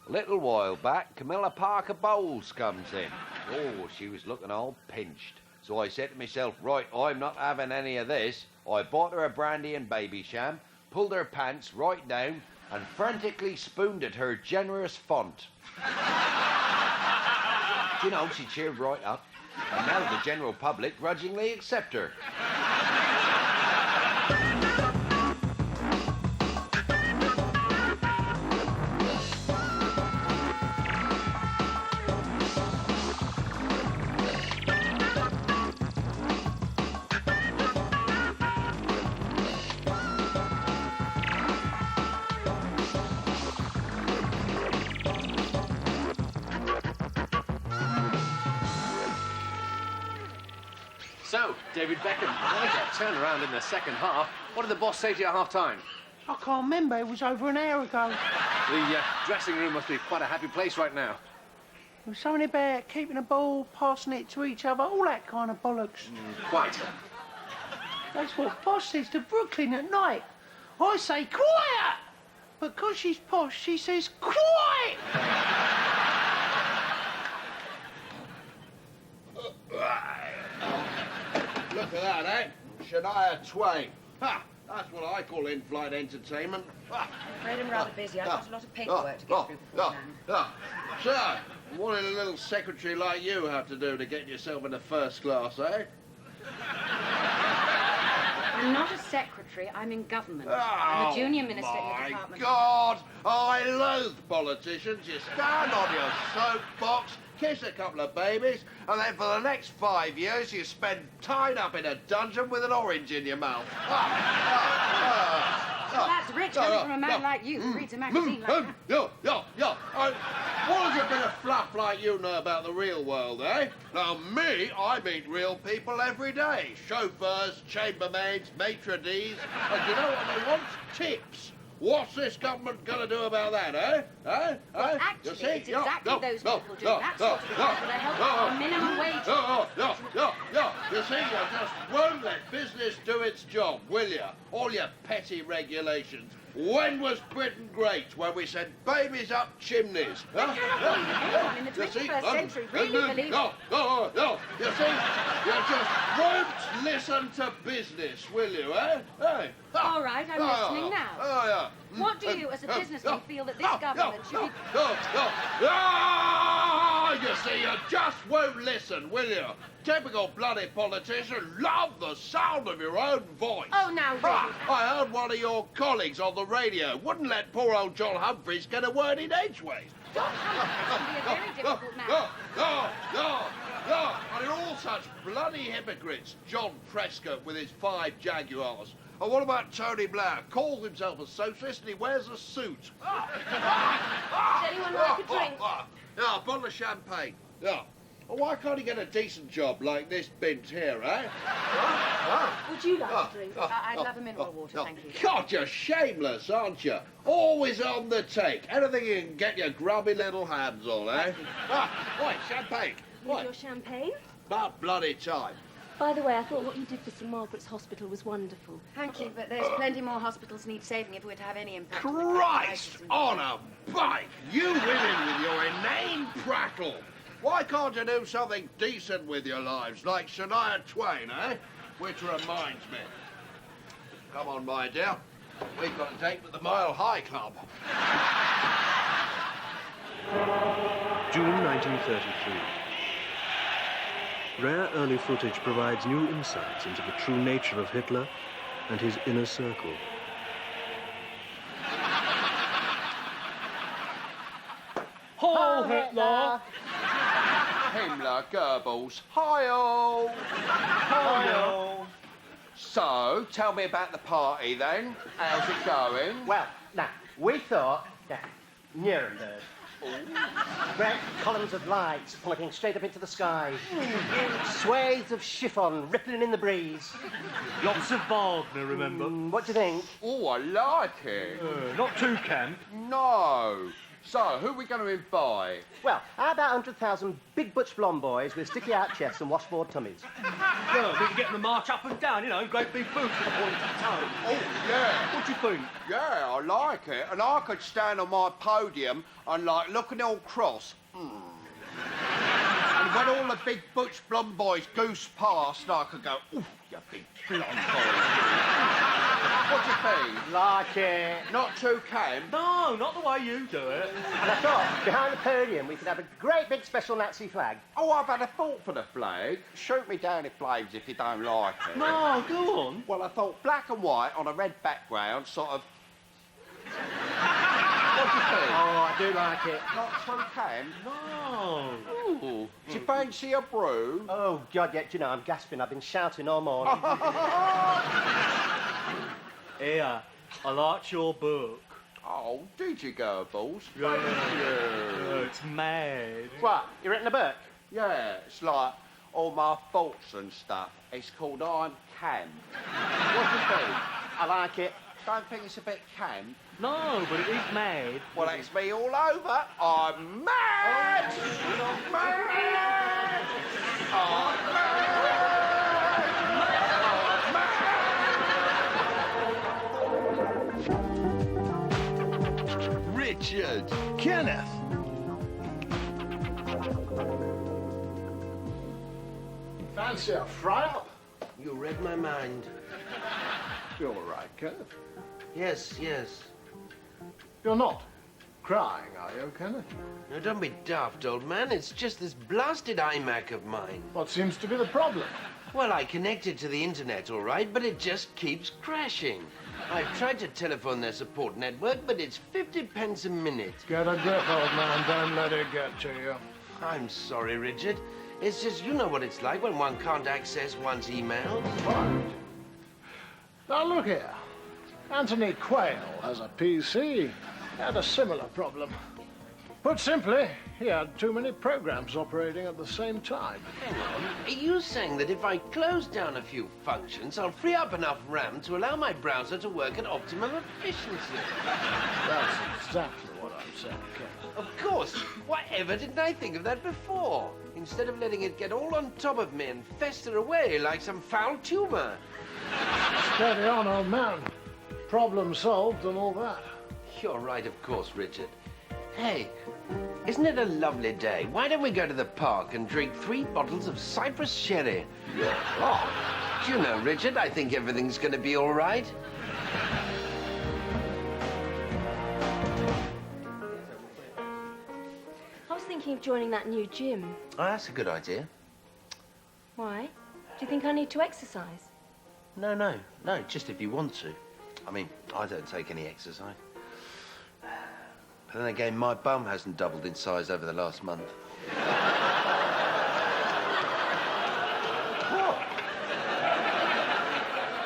A little while back, Camilla Parker Bowles comes in. Oh, she was looking all pinched. So I said to myself, right, I'm not having any of this. I bought her a brandy and baby sham, pulled her pants right down, and frantically spooned at her generous font. You know, she cheered right up, and now the general public grudgingly accept her. So, David Beckham, quite a turnaround in the second half. What did the boss say to you at half-time? I can't remember. It was over an hour ago. The dressing room must be quite a happy place right now. There was something about keeping the ball, passing it to each other, all that kind of bollocks. Quite. That's what Boss says to Brooklyn at night. I say, quiet! But 'cause she's posh, she says, quiet! Look at that, eh? Shania Twain. Ha! That's what I call in-flight entertainment. I'm afraid I'm rather busy. I've got a lot of paperwork to get through beforehand. So, what did a little secretary like you have to do to get yourself into first class, eh? I'm not a secretary, I'm in government. I'm a junior minister in the department. My God! I loathe politicians. You stand on your soapbox, kiss a couple of babies, and then for the next 5 years you spend tied up in a dungeon with an orange in your mouth. That's rich coming from a man like you who reads a magazine like that. What does a bit of fluff like you know about the real world, eh? Now, me, I meet real people every day. Chauffeurs, chambermaids, maitre d's. And you know what they want? Tips. What's this government going to do about that, eh? Well, actually, it's exactly those people doing that sort of thing that are helping for minimum wage. You see, you just won't let business do its job, will you? All your petty regulations. When was Britain great? When we sent babies up chimneys? I cannot believe anyone in the 21st century really believes it. No. You see, you just won't listen to business, will you, eh? Hey. All right, I'm listening now. What do you, as a businessman, feel that this government should be... You see, you just won't listen, will you? Typical bloody politician, love the sound of your own voice. Oh, now, really? I heard one of your colleagues on the radio wouldn't let poor old John Humphreys get a word in edgeways. John Humphreys can be a very difficult man. And you're all such bloody hypocrites. John Prescott with his 5 Jaguars. And what about Tony Blair? Calls himself a socialist and he wears a suit. Does anyone like a drink? Yeah, a bottle of champagne. Yeah. Well, why can't he get a decent job like this bint here, eh? Would you like a drink? I'd love a mineral water, thank you. God, you're shameless, aren't you? Always on the take. Anything you can get your grubby little hands on, eh? Wait, champagne. With your champagne? About bloody time. By the way, I thought what you did for St Margaret's Hospital was wonderful. Thank you, but there's plenty more hospitals need saving if we're to have any impact. Christ on a bike! You women with your inane prattle. Why can't you do something decent with your lives, like Shania Twain, eh? Which reminds me. Come on, my dear. We've got a date with the Mile High Club. June 1933. Rare early footage provides new insights into the true nature of Hitler and his inner circle. Ho, Hitler! Himmler, Goebbels, hi-oh! Hi-yo! So, tell me about the party then. How's it going? Well, now, we thought that Nuremberg. Great columns of lights pointing straight up into the sky. Swathes of chiffon rippling in the breeze. Lots of Wagner, remember? What do you think? Oh, I like it. Not too camp. No. So, who are we going to invite? Well, how about 100,000 big butch blonde boys with sticky-out chests and washboard tummies? Well, we can get them to march up and down, you know, great big boots with a pointed toe. Oh, yeah. What do you think? Yeah, I like it. And I could stand on my podium and, like, looking all cross. And when all the big butch blonde boys goose past, I could go, ooh, you big blonde boys. What do you think? Like it. Not too camp? No, not the way you do it. And I thought, behind the podium, we could have a great big special Nazi flag. Oh, I've had a thought for the flag. Shoot me down in flames if you don't like it. No, go on. Well, I thought black and white on a red background, sort of... What do you think? Oh, I do like it. Not too camp? No. Ooh. Do you fancy a brew? Oh, God, yeah, do you know, I'm gasping. I've been shouting all morning. Here, I liked your book. Oh, did you, Goebbels? Yeah. Thank you. Oh, it's mad. What, you written a book? Yeah, it's like all my thoughts and stuff. It's called I'm Camp. What do you think? I like it. Don't think it's a bit camp? No, but it is mad. Well, it's me all over. I'm mad! I'm mad! I'm mad! Richard! Kenneth! Fancy a fry-up? You read my mind. You're all right, Kenneth. Yes, yes. You're not crying, are you, Kenneth? Now, don't be daft, old man. It's just this blasted iMac of mine. What seems to be the problem? Well, I connected to the internet, all right, but it just keeps crashing. I've tried to telephone their support network, but it's 50 pence a minute. Get a grip, old man. Don't let it get to you. I'm sorry, Richard. It's just, you know what it's like when one can't access one's emails. Right. Now, look here. Anthony Quayle has a PC. He had a similar problem. Put simply, he had too many programs operating at the same time. Hang on. Are you saying that if I close down a few functions, I'll free up enough RAM to allow my browser to work at optimum efficiency? That's exactly what I'm saying, Kenneth. Of course. Whatever didn't I think of that before? Instead of letting it get all on top of me and fester away like some foul tumor. Steady on, old man. Problem solved and all that. You're right, of course, Richard. Hey, isn't it a lovely day? Why don't we go to the park and drink 3 bottles of Cyprus sherry? Yeah. Oh, do you know, Richard, I think everything's going to be all right. I was thinking of joining that new gym. Oh, that's a good idea. Why? Do you think I need to exercise? No, just if you want to. I mean, I don't take any exercise. But then again, my bum hasn't doubled in size over the last month.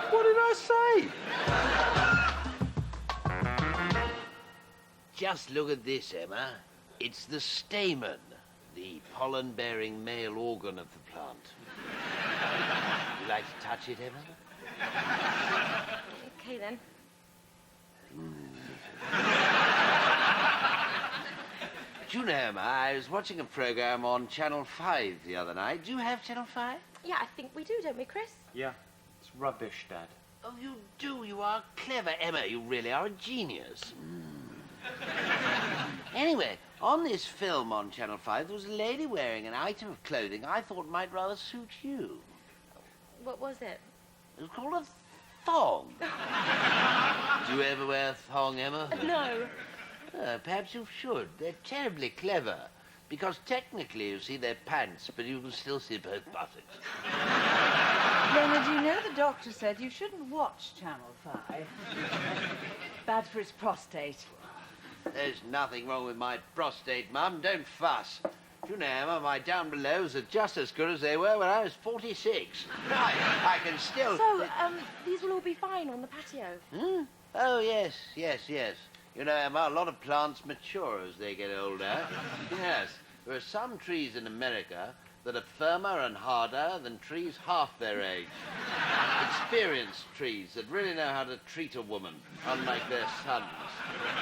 What did I say? Just look at this, Emma. It's the stamen, the pollen-bearing male organ of the plant. You like to touch it, Emma? Okay, then. Do you know, Emma, I was watching a program on Channel 5 the other night. Do you have Channel 5? Yeah, I think we do, don't we, Chris? Yeah, it's rubbish, Dad. Oh, you do. You are clever, Emma. You really are a genius. Anyway, on this film on Channel 5, there was a lady wearing an item of clothing I thought might rather suit you. What was it? It was called a thong. Do you ever wear a thong, Emma? No. Perhaps you should. They're terribly clever. Because technically, you see, they're pants, but you can still see both buttocks. Leonard, you know the doctor said you shouldn't watch Channel 5. Bad for his prostate. There's nothing wrong with my prostate, Mum. Don't fuss. You know, Emma, my down belows are just as good as they were when I was 46. I can still... So, these will all be fine on the patio? Hmm? Oh, yes. You know, Emma, a lot of plants mature as they get older. Yes. There are some trees in America that are firmer and harder than trees half their age. Experienced trees that really know how to treat a woman, unlike their sons.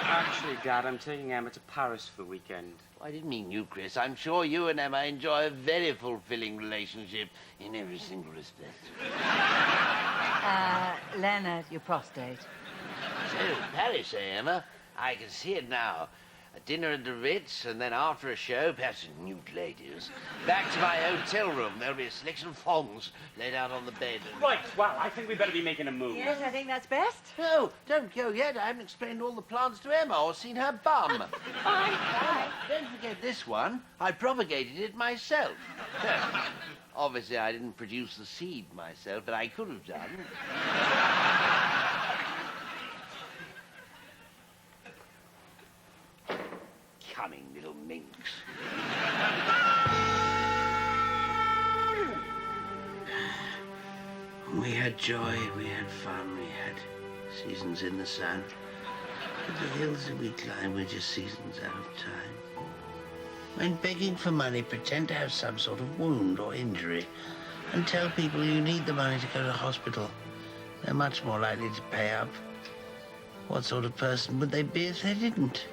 Actually, Dad, I'm taking Emma to Paris for the weekend. I didn't mean you, Chris. I'm sure you and Emma enjoy a very fulfilling relationship in every single respect. Leonard, your prostate. So, Paris, eh, Emma? I can see it now. A dinner at the Ritz, and then after a show, perhaps nude ladies. Back to my hotel room. There'll be a selection of thongs laid out on the bed. Right, well, I think we better be making a move. Yes, I think that's best. No, don't go yet. I haven't explained all the plants to Emma or seen her bum. Fine. Don't forget this one. I propagated it myself. Obviously, I didn't produce the seed myself, but I could have done. Cunning little minx. We had joy, we had fun, we had seasons in the sun. But the hills that we climbed were just seasons out of time. When begging for money, pretend to have some sort of wound or injury and tell people you need the money to go to hospital. They're much more likely to pay up. What sort of person would they be if they didn't?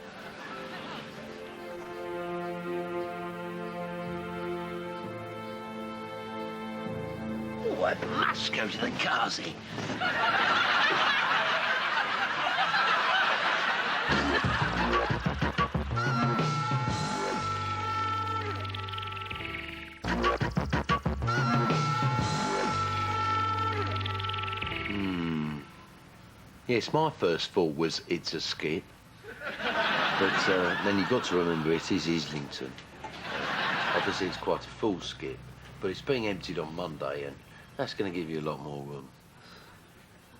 Oh, I must go to the Kazi. Yes, my first thought was it's a skip. But then you've got to remember it is Islington. Obviously, it's quite a full skip, but it's being emptied on Monday, and that's going to give you a lot more room.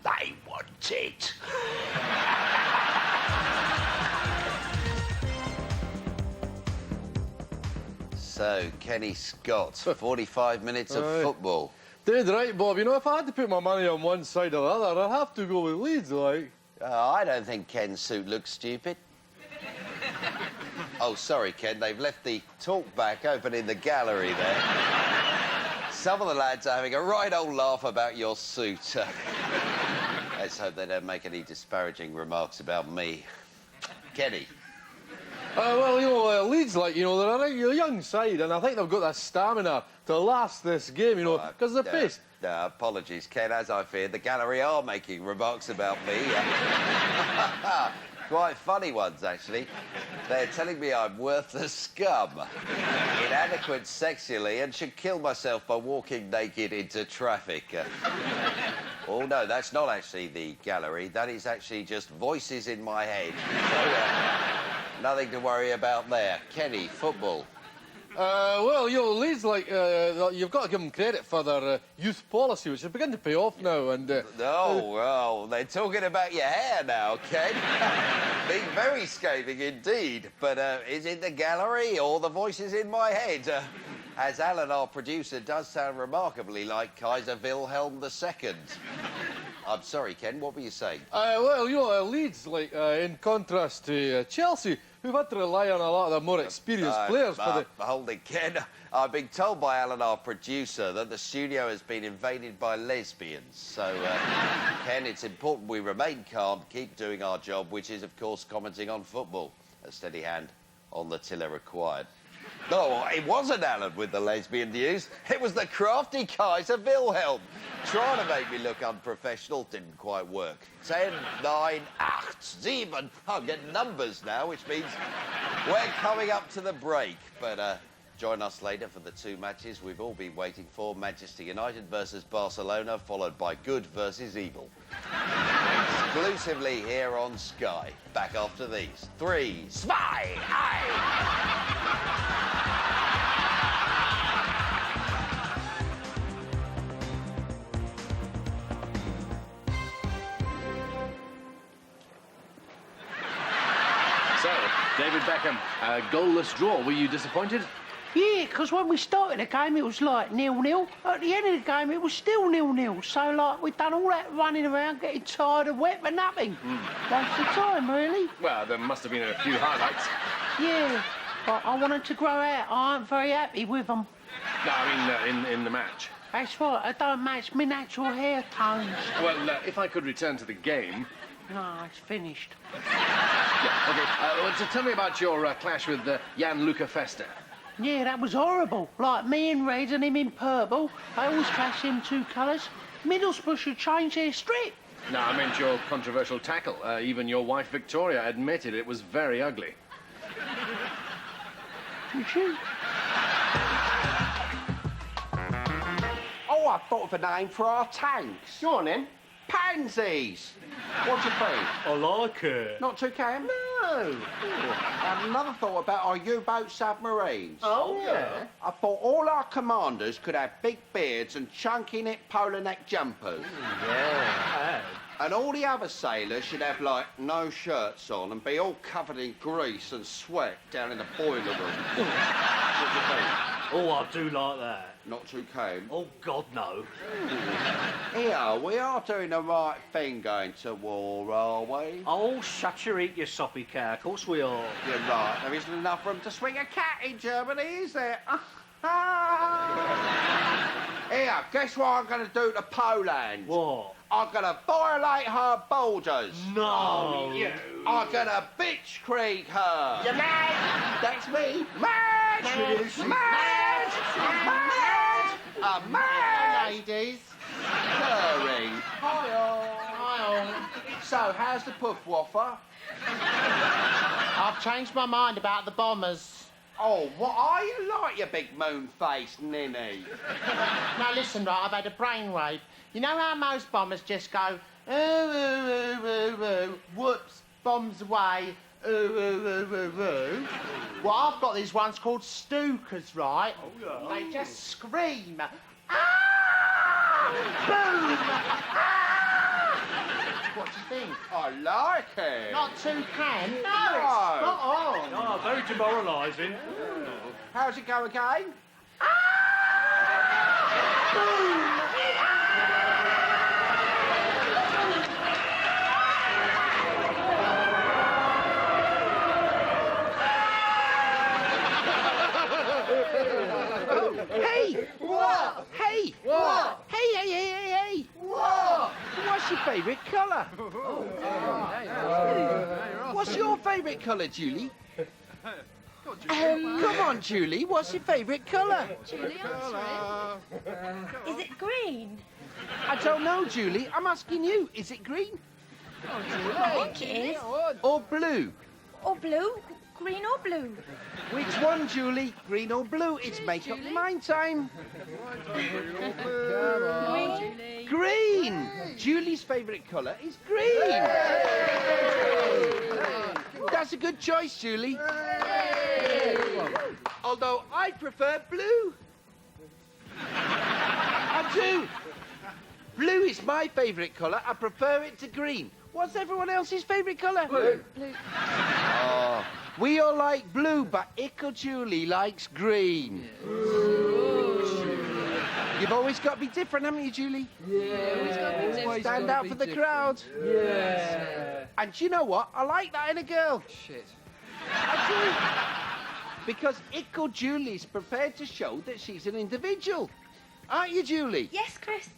They want it. So, Kenny Scott, 45 minutes of football. Dead right, Bob. You know, if I had to put my money on one side or the other, I'd have to go with Leeds, like. I don't think Ken's suit looks stupid. Oh, sorry, Ken. They've left the talk back open in the gallery there. Some of the lads are having a right old laugh about your suit. Let's hope they don't make any disparaging remarks about me. Kenny. Well, you know, Leeds, like, you know, they're a young side, and I think they've got the stamina to last this game, you know, because they're paced. Apologies, Ken. As I feared, the gallery are making remarks about me. Quite funny ones, actually. They're telling me I'm worthless scum, inadequate sexually, and should kill myself by walking naked into traffic. Oh, no, that's not actually the gallery. That is actually just voices in my head. So, nothing to worry about there. Kenny, football. Well, you know, Leeds, like, you've got to give them credit for their youth policy, which is beginning to pay off now, and... Oh, well, they're talking about your hair now, Ken. Being very scathing indeed. But is it the gallery or the voices in my head? As Alan, our producer, does sound remarkably like Kaiser Wilhelm II. I'm sorry, Ken, what were you saying? Well, you know, Leeds, like, in contrast to Chelsea, who've had to rely on a lot of the more experienced players for the... Hold it, Ken. I've been told by Alan, our producer, that the studio has been invaded by lesbians. So, Ken, it's important we remain calm, keep doing our job, which is, of course, commenting on football. A steady hand on the tiller required. No, it wasn't Alan with the lesbian news. It was the crafty Kaiser Wilhelm. Trying to make me look unprofessional didn't quite work. 10, 9, 8, 7. I'm getting numbers now, which means we're coming up to the break. But join us later for the two matches we've all been waiting for. Manchester United versus Barcelona, followed by good versus evil. Exclusively here on Sky. Back after these. 3, Spy! So, David Beckham, a goalless draw. Were you disappointed? Yeah, because when we started the game, it was like 0-0. At the end of the game, it was still 0-0. So, like, we'd done all that running around, getting tired and wet for nothing. Waste of time, really. Well, there must have been a few highlights. Yeah, but I wanted to grow out. I ain't very happy with them. No, I mean, in the match. That's right, I don't match my natural hair tones. Well, if I could return to the game. No, it's finished. Yeah, okay. So tell me about your clash with Jan Luca Festa. Yeah, that was horrible. Like me in red and him in purple. I always clash them two colours. Middlesbrough should change their strip. No, I meant your controversial tackle. Even your wife Victoria admitted it was very ugly. Did you? Oh, I thought of a name for our tanks. Go on, then. Pansies. What do you think? I like it. Not too calm? No. I had another thought about our U-boat submarines. Oh, yeah? I thought all our commanders could have big beards and chunky neck polar neck jumpers. Yeah. And all the other sailors should have, like, no shirts on and be all covered in grease and sweat down in the boiler room. What do you think? Oh, I do like that. Not too calm? Oh, God, no. Here, we are doing the right thing going to war, are we? Oh, shut your eat, you soppy cow. Of course we are. You're right. There isn't enough room to swing a cat in Germany, is there? Here, guess what I'm going to do to Poland? What? I'm going to violate her borders. No. You. I'm going to bitch-creek her. You mad? That's me. Mad! Mad! Mad! A mad! Ladies. Purring. Hi-all. So, how's the puff waffer? I've changed my mind about the bombers. Oh, what are you like, you big moon-faced ninny? Now, listen, right, I've had a brainwave. You know how most bombers just go, ooh, ooh, ooh, ooh, ooh, whoops, bombs away, ooh, ooh, ooh, ooh, ooh. Well, I've got these ones called Stookers, right? Oh, yeah. They just scream, ah! Boom! Ah! What do you think? I like it. Not too can. No, it's No. not on. Oh, very demoralising. How's it go again? Hey! What? Hey! What? Hey! What? What's your favourite colour? What's your favourite colour, Julie? Come on, Julie. What's your favourite colour? Julie, answer it. Is it green? I don't know, Julie. I'm asking you. Is it green? I think it is. Or blue? Or blue? Green or blue? Which one, Julie? Green or blue? It's make up mind time. Green. Green! Julie's favourite colour is green. That's a good choice, Julie. Although I prefer blue. I do. Blue is my favourite colour. I prefer it to green. What's everyone else's favourite colour? Blue. Oh, we all like blue, but Ickle Julie likes green. You've always got to be different, haven't you, Julie? Yeah. Always stand out for the crowd. Yeah. And do you know what? I like that in a girl. Shit. I do. Because Ickle Julie's prepared to show that she's an individual. Aren't you, Julie? Yes, Chris.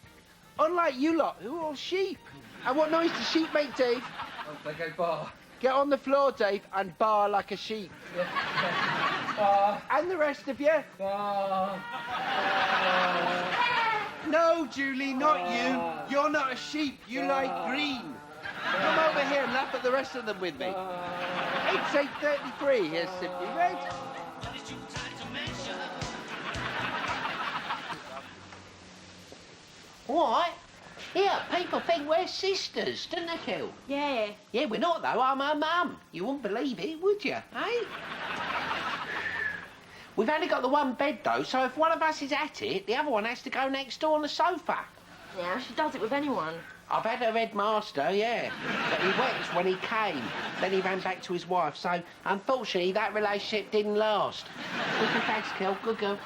Unlike you lot, who are all sheep. And what noise do sheep make, Dave? Oh, they go bar. Get on the floor, Dave, and bar like a sheep. Bar. And the rest of you. Bar. No, Julie, not you. You're not a sheep. You like green. Come over here and laugh at the rest of them with me. It's 8:33. Here's Simply Red. What? Yeah, people think we're sisters, don't they, Kel? Yeah. Yeah, we're not, though. I'm her mum. You wouldn't believe it, would you, eh? We've only got the one bed, though, so if one of us is at it, the other one has to go next door on the sofa. Yeah, she does it with anyone. I've had her headmaster, yeah. But he wept when he came. Then he ran back to his wife, so unfortunately that relationship didn't last. Good thanks, Kel. Good girl.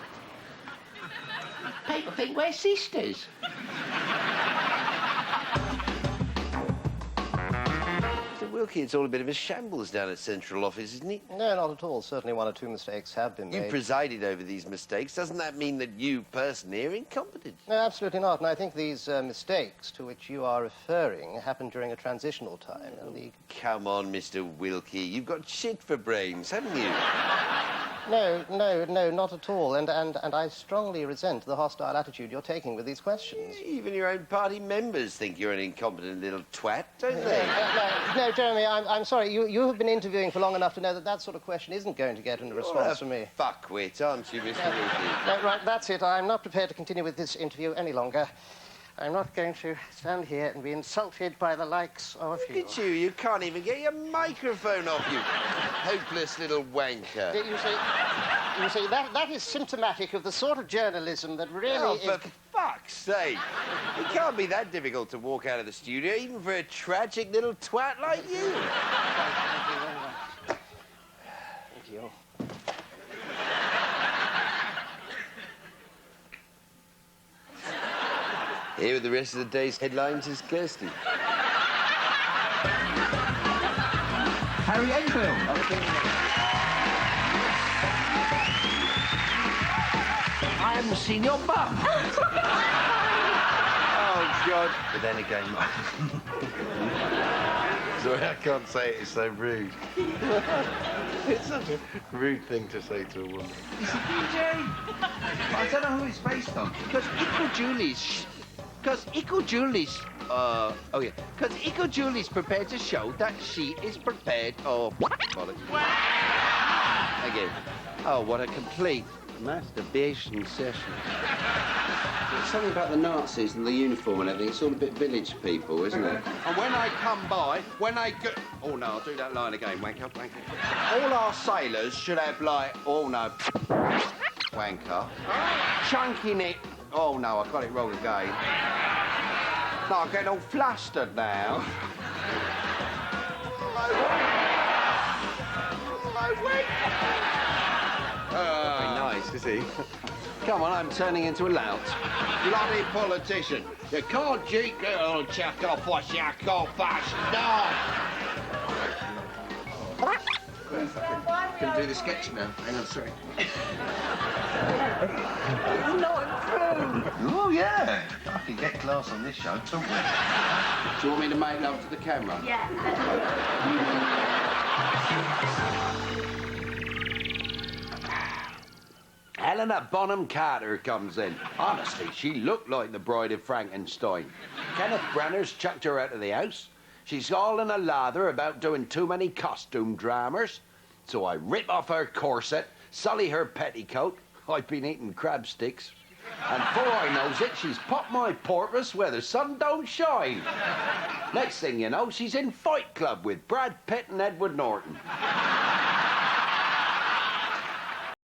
People think we're sisters. Wilkie, it's all a bit of a shambles down at Central Office, isn't it? No, not at all. Certainly one or two mistakes have been made. You presided over these mistakes. Doesn't that mean that you personally are incompetent? No, absolutely not. And I think these mistakes to which you are referring happened during a transitional time. And the... Come on, Mr. Wilkie. You've got shit for brains, haven't you? No, not at all. And I strongly resent the hostile attitude you're taking with these questions. Even your own party members think you're an incompetent little twat, don't they? No, Jeremy, I'm sorry. You have been interviewing for long enough to know that that sort of question isn't going to get a response from me. Fuckwit, aren't you, Mr. Wilkie? No, right, that's it. I'm not prepared to continue with this interview any longer. I'm not going to stand here and be insulted by the likes of you. Look at you. You can't even get your microphone off, you hopeless little wanker. You see, that is symptomatic of the sort of journalism that really is... for fuck's sake. It can't be that difficult to walk out of the studio, even for a tragic little twat like you. Thank you. Here with the rest of the day's headlines is Kirsty. Harry Enfield. I haven't seen your bum. Oh, God. But then again... Sorry, I can't say it. It's so rude. It's such a rude thing to say to a woman. Is it DJ? I don't know who it's based on. Because Ico Julie's prepared to show that she is prepared. Oh, bollocks. Again. Oh, what a complete masturbation session. There's something about the Nazis and the uniform and everything. It's all a bit village people, isn't it? And when I come by, when I go... Oh, no, I'll do that line again. Wanker, wanker. All our sailors should have, like... Oh, no. Wanker. Chunky neck. Oh, no, I got it wrong again. No, I'm getting all flustered now. Very nice, is he? Come on, I'm turning into a lout. Bloody politician. You can't cheat. Oh, chuck off, what chuck off, no! Can do the sketch now. Hang on, sorry. Oh, yeah. I can get class on this show, don't we? Do you want me to make love to the camera? Yeah. Helena Bonham Carter comes in. Honestly, she looked like the bride of Frankenstein. Kenneth Branagh's chucked her out of the house. She's all in a lather about doing too many costume dramas. So I rip off her corset, sully her petticoat. I've been eating crab sticks. And before I knows it, she's popped my porpoise where the sun don't shine. Next thing you know, she's in Fight Club with Brad Pitt and Edward Norton.